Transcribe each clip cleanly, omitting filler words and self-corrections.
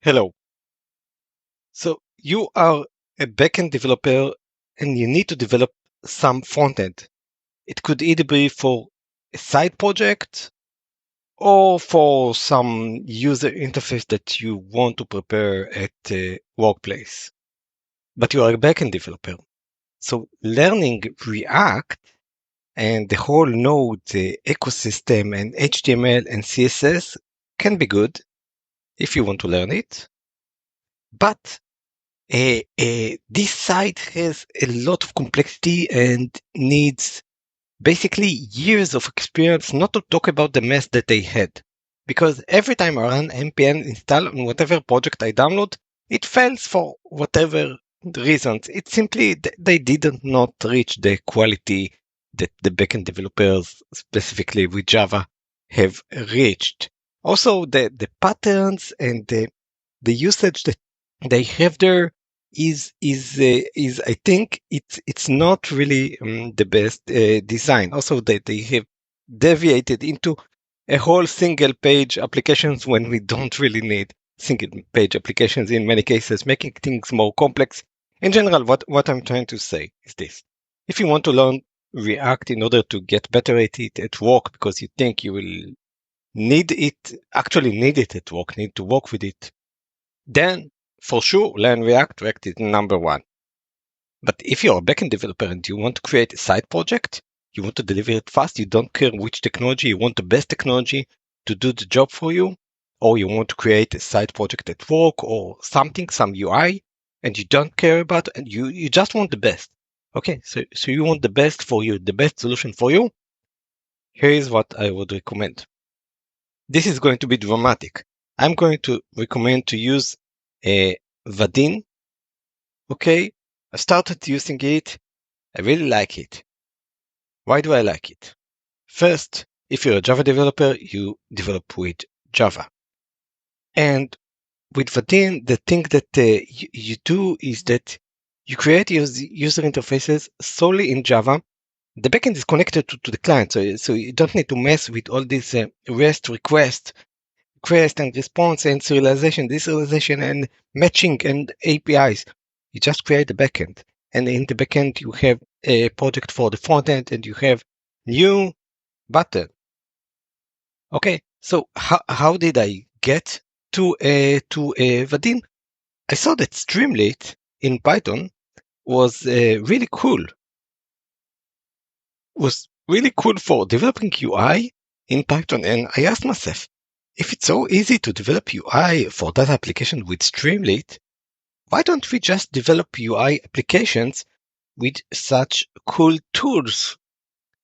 Hello. So you are a backend developer and you need to develop some frontend. It could either be for a side project or for some user interface that you want to prepare at the workplace. But you are a backend developer. So learning React and the whole Node ecosystem and HTML and CSS can be good if you want to learn it. But this site has a lot of complexity and needs basically years of experience, not to talk about the mess that they had. Because every time I run npm install on whatever project I download, it fails for whatever reasons. It simply they didn't not reach the quality that the backend developers, specifically with Java, have reached. Also, the patterns and the usage that they have there is I think it's not really the best design. Also, they have deviated into a whole single page applications when we don't really need single page applications in many cases, making things more complex. In general, what I'm trying to say is this: if you want to learn React in order to get better at it at work because you think you will need it at work, need to work with it, then for sure learn React. React is number one. But if you're a backend developer and you want to create a side project, you want to deliver it fast, you don't care which technology, you want the best technology to do the job for you, or you want to create a side project at work or something, some UI, and you don't care about, and you just want the best. Okay, so you want the best for you, the best solution for you. Here is what I would recommend. This is going to be dramatic. I'm going to recommend to use a Vaadin. Okay, I started using it. I really like it. Why do I like it? First, if you're a Java developer, you develop with Java. And with Vaadin, the thing that you do is that you create user interfaces solely in Java. The backend is connected to the client, so you don't need to mess with all these REST requests and response and serialization, deserialization and matching and APIs. You just create the backend. And in the backend, you have a project for the front end and you have new button. Okay, so how did I get to Vaadin? I saw that Streamlit in Python was really cool. Was really cool for developing UI in Python. And I asked myself, if it's so easy to develop UI for that application with Streamlit, why don't we just develop UI applications with such cool tools?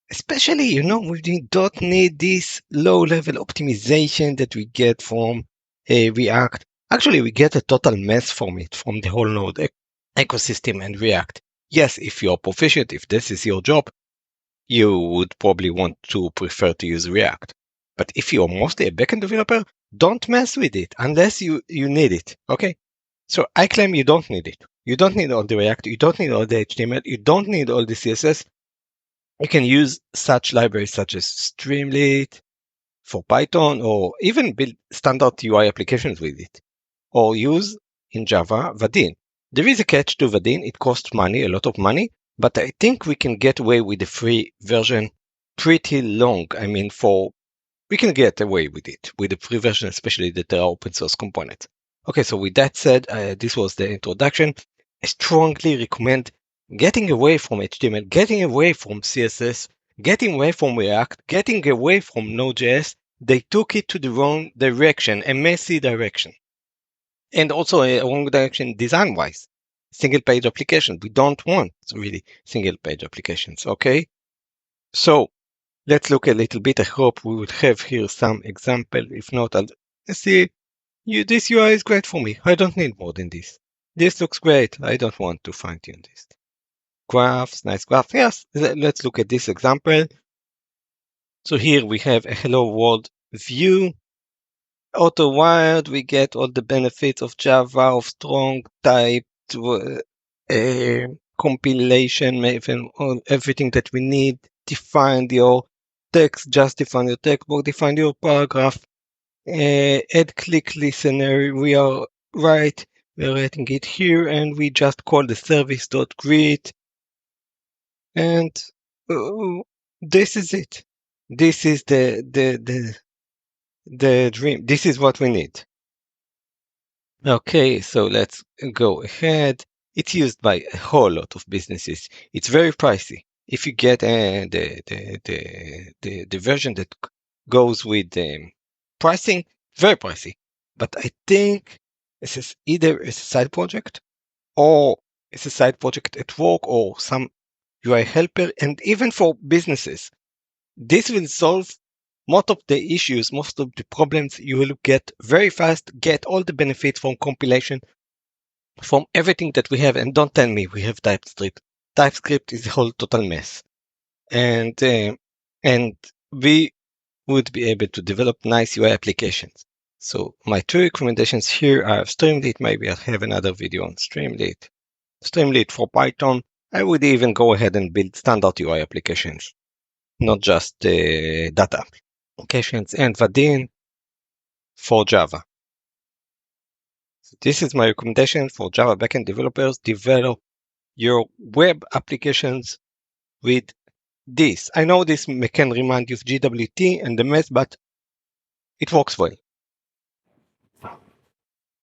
Especially, we don't need this low-level optimization that we get from React. Actually, we get a total mess from it, from the whole Node ecosystem and React. Yes, if you're proficient, if this is your job, you would probably want to prefer to use React. But if you're mostly a backend developer, don't mess with it unless you need it. Okay? So I claim you don't need it. You don't need all the React. You don't need all the HTML. You don't need all the CSS. You can use such libraries such as Streamlit for Python or even build standard UI applications with it. Or use in Java Vaadin. There is a catch to Vaadin. It costs money, a lot of money, but I think we can get away with the free version pretty long. I mean, we can get away with it with the free version, especially that there are open source components. Okay, so with that said, this was the introduction. I strongly recommend getting away from HTML, getting away from CSS, getting away from React, getting away from Node.js. They took it to the wrong direction, a messy direction. And also a wrong direction design-wise. Single-page application. We don't want really single-page applications, okay? So let's look a little bit. I hope we would have here some example. If not, I'll see. This UI is great for me. I don't need more than this. This looks great. I don't want to fine-tune this. Graphs, nice graph. Yes, let's look at this example. So here we have a hello world view. Auto-wired, we get all the benefits of Java, of strong typed compilation, everything that we need. Define your text, just define your text box, define your paragraph, add click listener. We are right? We're writing it here, and we just call the service.greet, and uh, this is it. This is the dream. This is what we need. Okay, so let's go ahead. It's used by a whole lot of businesses. It's very pricey. If you get the version that goes with pricing, very pricey. But I think this is either as a side project or as a side project at work or some UI helper, and even for businesses. This will solve most of the issues, most of the problems. You will get very fast, get all the benefits from compilation, from everything that we have. And don't tell me we have TypeScript. TypeScript is a whole total mess. And we would be able to develop nice UI applications. So my two recommendations here are Streamlit. Maybe I'll have another video on Streamlit. Streamlit for Python. I would even go ahead and build standard UI applications, not just data applications, and Vaadin for Java. So this is my recommendation for Java backend developers. Develop your web applications with this. I know this can remind you of GWT and the mess, but it works well.